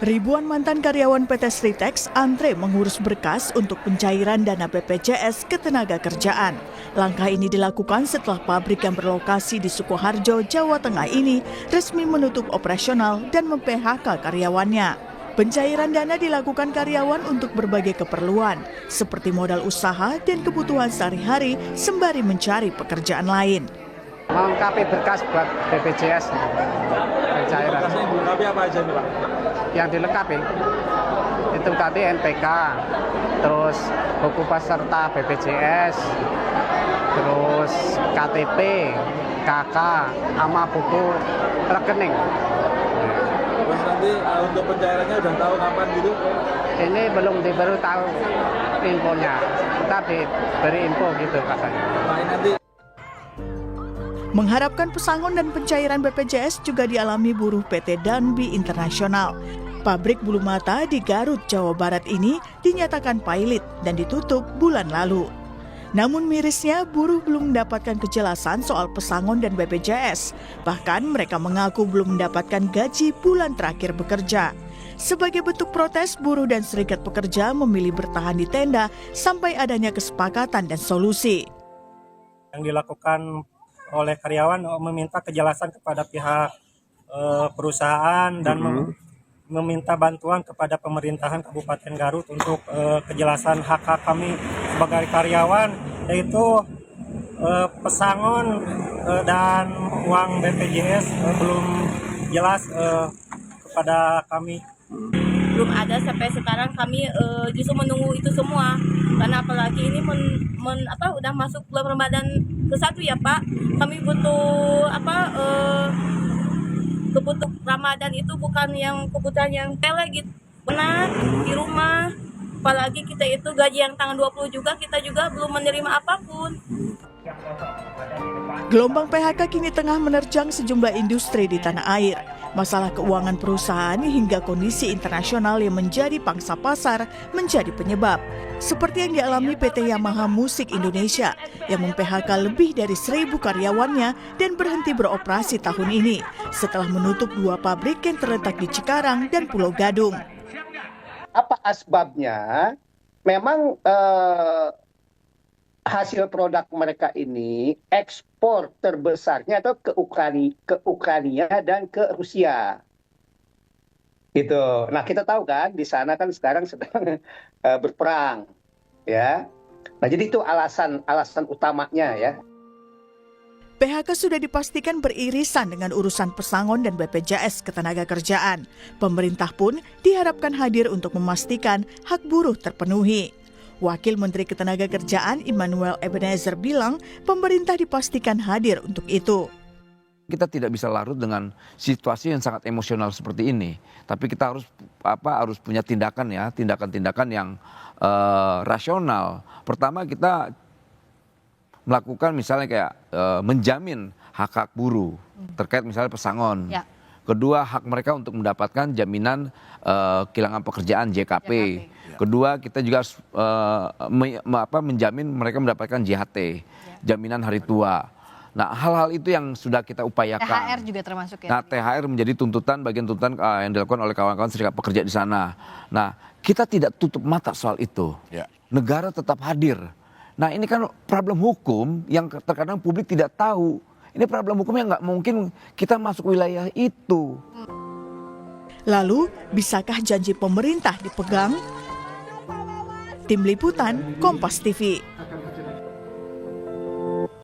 Ribuan mantan karyawan PT Sritex antre mengurus berkas untuk pencairan dana BPJS Ketenagakerjaan. Langkah ini dilakukan setelah pabrik yang berlokasi di Sukoharjo, Jawa Tengah ini resmi menutup operasional dan mem-PHK karyawannya. Pencairan dana dilakukan karyawan untuk berbagai keperluan, seperti modal usaha dan kebutuhan sehari-hari sembari mencari pekerjaan lain. Melengkapi berkas buat BPJS pencairan. Berkasnya yang dilengkapi apa aja nih Pak? Yang dilengkapi itu tadi NPK, terus buku peserta BPJS, terus KTP, KK, sama buku rekening. Terus nanti untuk pencairannya udah tahu kapan gitu? Ini belum baru tahu infonya, kita diberi info gitu katanya. Nah, nanti Mengharapkan pesangon dan pencairan BPJS juga dialami buruh PT Danbi Internasional. Pabrik bulu mata di Garut, Jawa Barat ini dinyatakan pilot dan ditutup bulan lalu. Namun mirisnya buruh belum mendapatkan kejelasan soal pesangon dan BPJS. Bahkan mereka mengaku belum mendapatkan gaji bulan terakhir bekerja. Sebagai bentuk protes, buruh dan serikat pekerja memilih bertahan di tenda sampai adanya kesepakatan dan solusi. Yang dilakukan oleh karyawan meminta kejelasan kepada pihak perusahaan dan meminta bantuan kepada pemerintahan Kabupaten Garut untuk kejelasan hak-hak kami sebagai karyawan, yaitu pesangon dan uang BPJS belum jelas kepada kami. Belum ada sampai sekarang, kami justru menunggu itu semua, karena apalagi ini udah masuk bulan Ramadan ke-1 ya Pak. Kami butuh kebutuhan Ramadan itu bukan yang kebutuhan yang pele gitu. Benar di rumah, apalagi kita itu gaji yang tanggal 20 juga, kita juga belum menerima apapun. Gelombang PHK kini tengah menerjang sejumlah industri di tanah air. Masalah keuangan perusahaan hingga kondisi internasional yang menjadi pangsa pasar menjadi penyebab. Seperti yang dialami PT Yamaha Musik Indonesia yang mem-PHK lebih dari 1.000 karyawannya dan berhenti beroperasi tahun ini setelah menutup 2 pabrik yang terletak di Cikarang dan Pulau Gadung. Apa asbabnya? Memang hasil produk mereka ini ekspor terbesarnya atau ke Ukraina dan ke Rusia. Gitu. Nah, kita tahu kan di sana kan sekarang sedang berperang, ya. Nah, jadi itu alasan utamanya ya. PHK sudah dipastikan beririsan dengan urusan pesangon dan BPJS Ketenagakerjaan. Pemerintah pun diharapkan hadir untuk memastikan hak buruh terpenuhi. Wakil Menteri Ketenagakerjaan Immanuel Ebenezer bilang pemerintah dipastikan hadir untuk itu. Kita tidak bisa larut dengan situasi yang sangat emosional seperti ini, tapi kita harus punya tindakan yang rasional. Pertama, kita melakukan misalnya kayak menjamin hak-hak buruh terkait misalnya pesangon. Ya. Kedua, hak mereka untuk mendapatkan jaminan kehilangan pekerjaan JKP. Kedua, kita juga harus menjamin mereka mendapatkan JHT, jaminan hari tua. Nah, hal-hal itu yang sudah kita upayakan. THR juga termasuk ya? Nah, THR menjadi bagian tuntutan yang dilakukan oleh kawan-kawan serikat pekerja di sana. Nah, kita tidak tutup mata soal itu. Ya. Negara tetap hadir. Nah, ini kan problem hukum yang terkadang publik tidak tahu. Ini problem hukum yang nggak mungkin kita masuk wilayah itu. Lalu, bisakah janji pemerintah dipegang? Tim Liputan, Kompas TV.